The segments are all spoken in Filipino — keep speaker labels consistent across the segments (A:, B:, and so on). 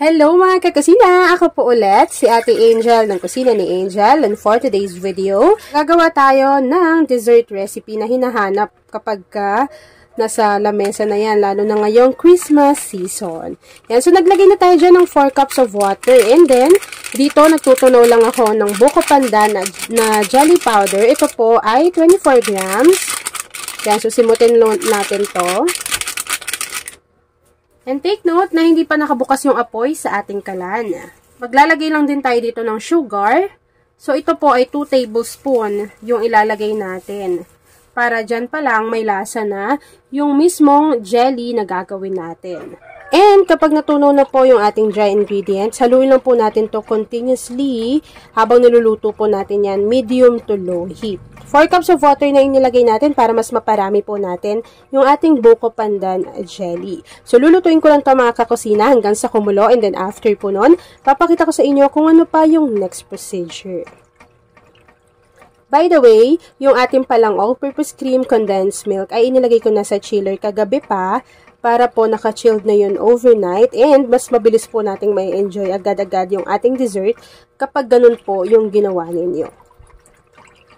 A: Hello mga kakusina! Ako po ulit, si Ate Angel ng Kusina ni Angel. And for today's video, gagawa tayo ng dessert recipe na hinahanap kapag nasa lamesa na yan, lalo na ngayong Christmas season. Yan, so naglagay na tayo dyan ng 4 cups of water. And then, dito nagtutunaw lang ako ng buko pandan na jelly powder. Ito po ay 24 grams. Yan, so simutin natin to. And take note na hindi pa nakabukas yung apoy sa ating kalan. Maglalagay lang din tayo dito ng sugar. So, ito po ay 2 tablespoon yung ilalagay natin. Para dyan pa lang may lasa na yung mismong jelly na gagawin natin. And kapag natunaw na po yung ating dry ingredients, haluin lang po natin to continuously habang niluluto po natin yan, medium to low heat. 4 cups of water na inilagay natin para mas maparami po natin yung ating buko pandan jelly. So, lulutuin ko lang ito mga kakusina hanggang sa kumulo, and then after po nun, papakita ko sa inyo kung ano pa yung next procedure. By the way, yung ating palang all-purpose cream condensed milk ay inilagay ko na sa chiller kagabi pa para po naka-chilled na yun overnight, and mas mabilis po nating may enjoy agad-agad yung ating dessert kapag ganun po yung ginawa ninyo.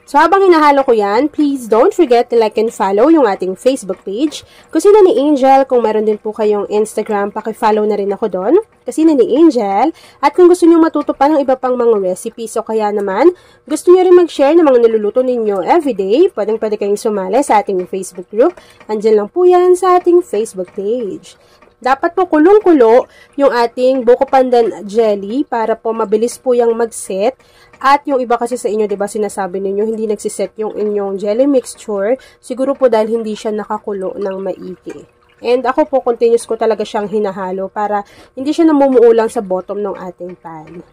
A: So, habang hinahalo ko yan, please don't forget to like and follow yung ating Facebook page, Kusina ni Angel. Kung meron din po kayong Instagram, paki-follow na rin ako doon, Kusina ni Angel. At kung gusto niyo matuto pa ng iba pang mga recipes, o kaya naman, gusto niyo rin mag-share ng mga niluluto ninyo everyday, pwede kayong sumali sa ating Facebook group. Andyan lang po yan sa ating Facebook page. Dapat po kulong-kulo yung ating buko pandan jelly para po mabilis po yung mag-set. At yung iba kasi sa inyo, 'di ba, sinasabi ninyo hindi nagsiset yung inyong jelly mixture, siguro po dahil hindi siya nakakulo ng maigi. And ako po, continuous ko talaga siyang hinahalo para hindi siya namumuo lang sa bottom ng ating pan.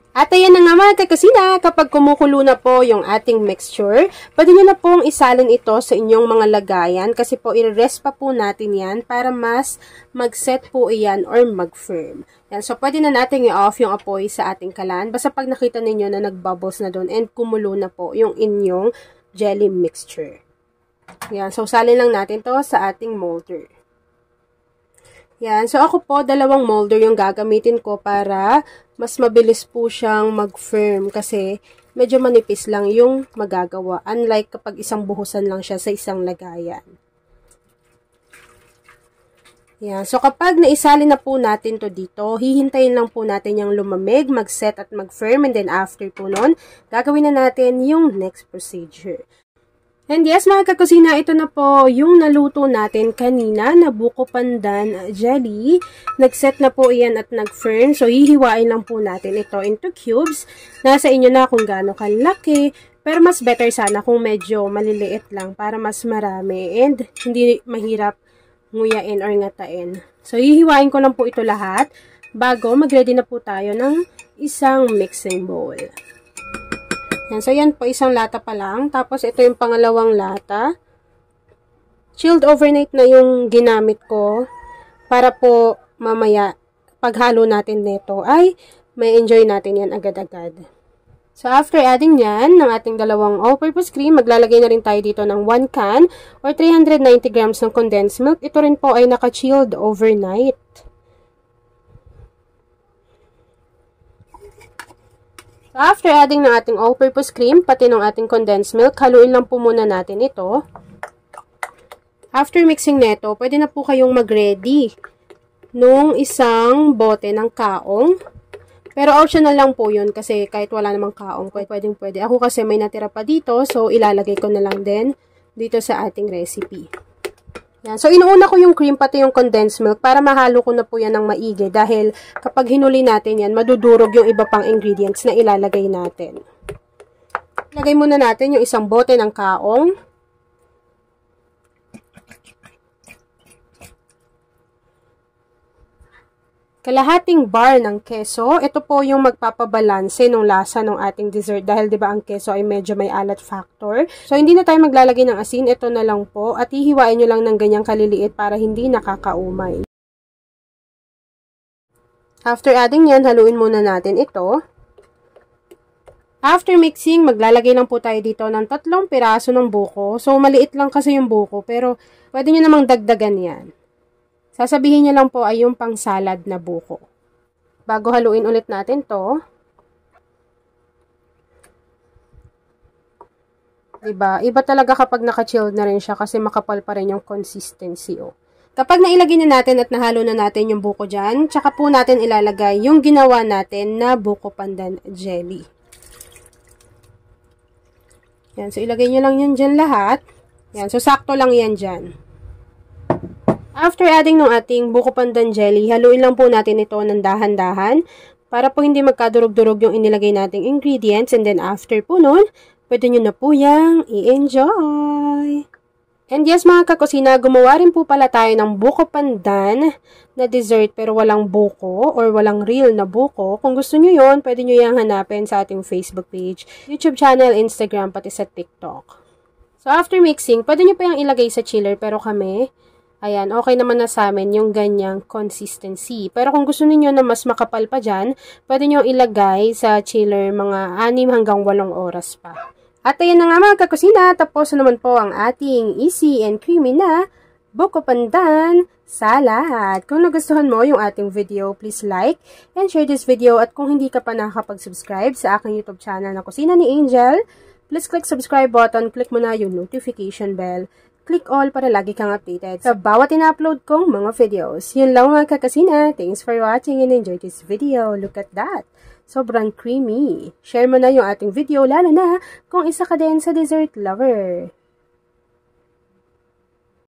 A: At ayan na nga mga kakusina, kapag kumukulo na po yung ating mixture, pwede nyo na pong isalin ito sa inyong mga lagayan kasi po i-rest pa po natin yan para mas mag-set po iyan or mag-firm. Yan, so pwede na natin i-off yung apoy sa ating kalan basta pag nakita ninyo na nag-bubbles na doon and kumulo na po yung inyong jelly mixture. Yan, so salin lang natin to sa ating molder. Yan, so ako po, 2 molder yung gagamitin ko para mas mabilis po siyang mag-firm kasi medyo manipis lang yung magagawa. Unlike kapag isang buhusan lang siya sa isang lagayan. Yan, so kapag naisalin na po natin to dito, hihintayin lang po natin yung lumamig, mag-set at mag-firm, and then after po nun, gagawin na natin yung next procedure. And yes mga kakusina, ito na po yung naluto natin kanina na buko pandan jelly. Nag-set na po iyan at nag-firm. So, hihiwain lang po natin ito into cubes. Nasa inyo na kung gaano kalaki. Pero mas better sana kung medyo maliliit lang para mas marami and hindi mahirap nguyain or ngatain. So, hihiwain ko lang po ito lahat bago mag-ready na po tayo ng isang mixing bowl. Yan, so, yan po, isang lata pa lang. Tapos, ito yung pangalawang lata. Chilled overnight na yung ginamit ko para po mamaya, paghalo natin nito ay may enjoy natin yan agad-agad. So, after adding yan ng ating 2 all-purpose cream, maglalagay na rin tayo dito ng 1 can or 390 grams ng condensed milk. Ito rin po ay naka-chilled overnight. After adding ng ating all-purpose cream, pati ng ating condensed milk, haluin lang po muna natin ito. After mixing neto, pwede na po kayong mag-ready nung isang bote ng kaong. Pero optional lang po yun kasi kahit wala namang kaong, pwede. Ako kasi may natira pa dito, so ilalagay ko na lang din dito sa ating recipe. Yan. So, inuuna ko yung cream pati yung condensed milk para mahalo ko na po yan ng maigi dahil kapag hinuli natin yan, madudurog yung iba pang ingredients na ilalagay natin. Lagay muna natin yung isang bote ng kaong. Kalahating bar ng keso. Ito po yung magpapabalanse ng lasa ng ating dessert dahil 'di ba ang keso ay medyo may alat factor. So hindi na tayo maglalagay ng asin, ito na lang po at hihiwain niyo lang ng ganyang kaliliit para hindi nakakaumay. After adding yan, haluin muna natin ito. After mixing, maglalagay lang po tayo dito ng 3 piraso ng buko. So maliit lang kasi yung buko pero pwede niyo namang dagdagan yan. Sasabihin niyo lang po ay yung pang salad na buko. bago haluin ulit natin to. Diba? Iba talaga kapag naka-chilled na rin siya kasi makapal pa rin yung consistency, oh. Kapag nailagay na natin at nahalo na natin yung buko dyan, tsaka po natin ilalagay yung ginawa natin na buko pandan jelly. Yan, so ilagay nyo lang yun dyan lahat. Yan, so sakto lang yan dyan. After adding ng ating buko pandan jelly, haluin lang po natin ito ng dahan-dahan para po hindi magkadurog-durog yung inilagay nating ingredients. And then after po nun, pwede nyo na po yang i-enjoy. And yes mga kakusina, gumawa rin po pala tayo ng buko pandan na dessert pero walang buko or walang real na buko. Kung gusto nyo yun, pwede nyo yung hanapin sa ating Facebook page, YouTube channel, Instagram, pati sa TikTok. So after mixing, pwede nyo pa yung ilagay sa chiller pero kami, ayan, okay naman na sa amin yung ganyang consistency. Pero kung gusto niyo na mas makapal pa dyan, pwede nyo ilagay sa chiller mga 6 hanggang 8 oras pa. At ayan na nga mga kakusina, tapos na naman po ang ating easy and creamy na buko pandan salad. Kung nagustuhan mo yung ating video, please like and share this video. At kung hindi ka pa nakakapag-subscribe sa aking YouTube channel na Kusina ni Angel, please click subscribe button, click mo na yung notification bell. Click all para lagi kang updated sa bawat ina-upload kong mga videos. Yun lang mga kakasina. Thanks for watching and enjoy this video. Look at that. Sobrang creamy. Share mo na yung ating video lalo na kung isa ka din sa dessert lover.